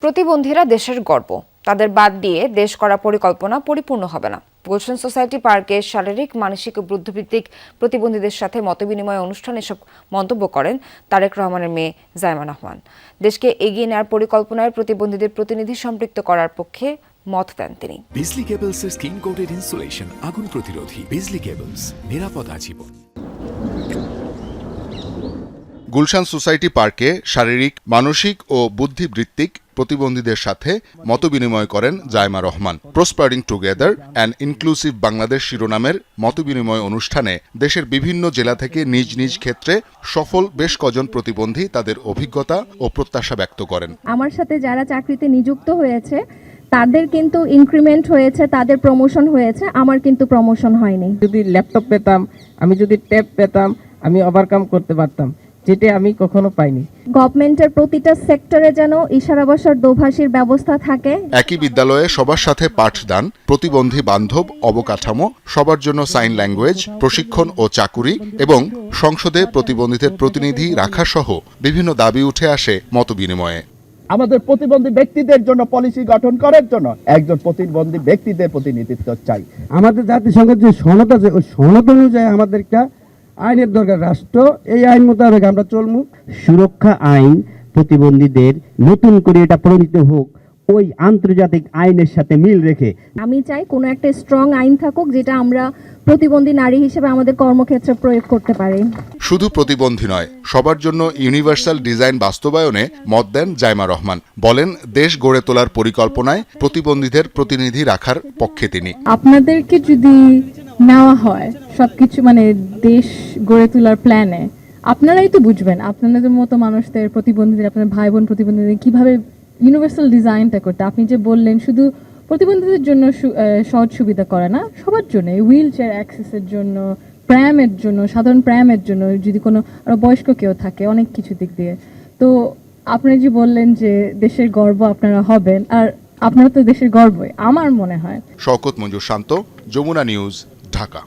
প্রতিবন্ধীরা দেশের গর্ব, তাদের বাদ দিয়ে দেশ করা পরিকল্পনা পরিপূর্ণ হবে না। গুলশান সোসাইটি পার্কে শারীরিক, মানসিক ও বুদ্ধিবৃত্তিক প্রতিবন্ধীদের সাথে মতবিনিময় অনুষ্ঠানে এসব মন্তব্য করেন তারেক রহমানের মেয়ে জায়মা রহমান। দেশকে এগিয়ে নেওয়ার পরিকল্পনায় প্রতিবন্ধীদের প্রতিনিধি সম্পৃক্ত করার পক্ষে মত দেন তিনি। বিজলি কেবলস এর স্কিন কোটেড ইনসুলেশন আগুন প্রতিরোধী। বিজলি কেবলস, নিরাপদ আজীবন। গুলশান সোসাইটি পার্কে শারীরিক, মানসিক ও বুদ্ধিবৃত্তিক প্রতিবন্ধীদের সাথে মতবিনিময় করেন Zaima Rahman. Prospering together and inclusive Bangladesh শিরোনামের মতবিনিময় অনুষ্ঠানে দেশের বিভিন্ন জেলা থেকে নিজ নিজ ক্ষেত্রে সফল বেশ কজন প্রতিবন্ধী তাদের অভিজ্ঞতা ও প্রত্যাশা ব্যক্ত করেন। আমার সাথে যারা চাকরিতে নিযুক্ত হয়েছে তাদের কিন্তু ইনক্রিমেন্ট হয়েছে, তাদের প্রমোশন হয়েছে, আমার কিন্তু প্রমোশন হয়নি। যদি ল্যাপটপ পেতাম, আমি যদি ট্যাব পেতাম, আমি ওভারকাম করতে পারতাম, যেটা আমি কখনো পাইনি। গভর্নমেন্টের প্রতিটা সেক্টরে যেন ইশারা ভাষার দোভাষীর ব্যবস্থা থাকে। একই বিদ্যালয়ে সবার সাথে পাঠদান, প্রতিবন্ধী বান্ধব অবকাঠামো, সবার জন্য সাইন ল্যাঙ্গুয়েজ প্রশিক্ষণ ও চাকুরি এবং সংসদে প্রতিবন্ধীদের প্রতিনিধি রাখা সহ বিভিন্ন দাবি উঠে আসে মতবিনিময়ে। আমাদের প্রতিবন্ধী ব্যক্তিদের জন্য পলিসি গঠন করার জন্য একজন প্রতিবন্ধী ব্যক্তিদের প্রতিনিধিত্ব চাই। আমাদের জাতিসংঘের যে সনদ আছে ওই সনদ অনুযায়ী আমাদের একটা আইনের দরকার। রাষ্ট্র এই আইন মোতাবেক আমরা চলমু। সুরক্ষা আইন প্রতিবন্ধীদের নতুন করে এটা প্রণীত হোক ওই আন্তর্জাতিক আইনের সাথে মিল রেখে। আমি চাই কোনো একটা স্ট্রং আইন থাকুক যেটা আমরা প্রতিবন্ধী নারী হিসেবে আমাদের কর্মক্ষেত্রে প্রয়োগ করতে পারি। শুধু প্রতিবন্ধী নয়, সবার জন্য ইউনিভার্সাল ডিজাইন বাস্তবায়নে মত দেন জায়মা রহমান। বলেন, দেশ গড়ে তোলার পরিকল্পনায় প্রতিবন্ধীদের প্রতিনিধি রাখার পক্ষে তিনি। আপনাদেরকে যদি নেওয়া হয় সবকিছু মানে দেশ গড়ে তোলার প্ল্যানে, আপনারাই তো বুঝবেন আপনাদের মতো মানুষদের, প্রতিবন্ধীদের, আপনার ভাই বোন প্রতিবন্ধীদের কিভাবে ইউনিভার্সাল ডিজাইনটা করতে। আপনি যে বললেন শুধু প্রতিবন্ধীদের জন্য সহজ সুবিধা করে না, সবার জন্য, হুইল চেয়ার অ্যাক্সেসের জন্য, প্র্যামের জন্য, সাধারণ প্র্যামের জন্য, যদি কোনো আরো বয়স্ক কেউ থাকে, অনেক কিছু দিক দিয়ে। তো আপনি যে বললেন যে দেশের গর্ব আপনারা হবেন, আর আপনারা তো দেশের গর্বই আমার মনে হয়। শওকত মঞ্জুর শান্ত, যমুনা নিউজ, ঢাকা।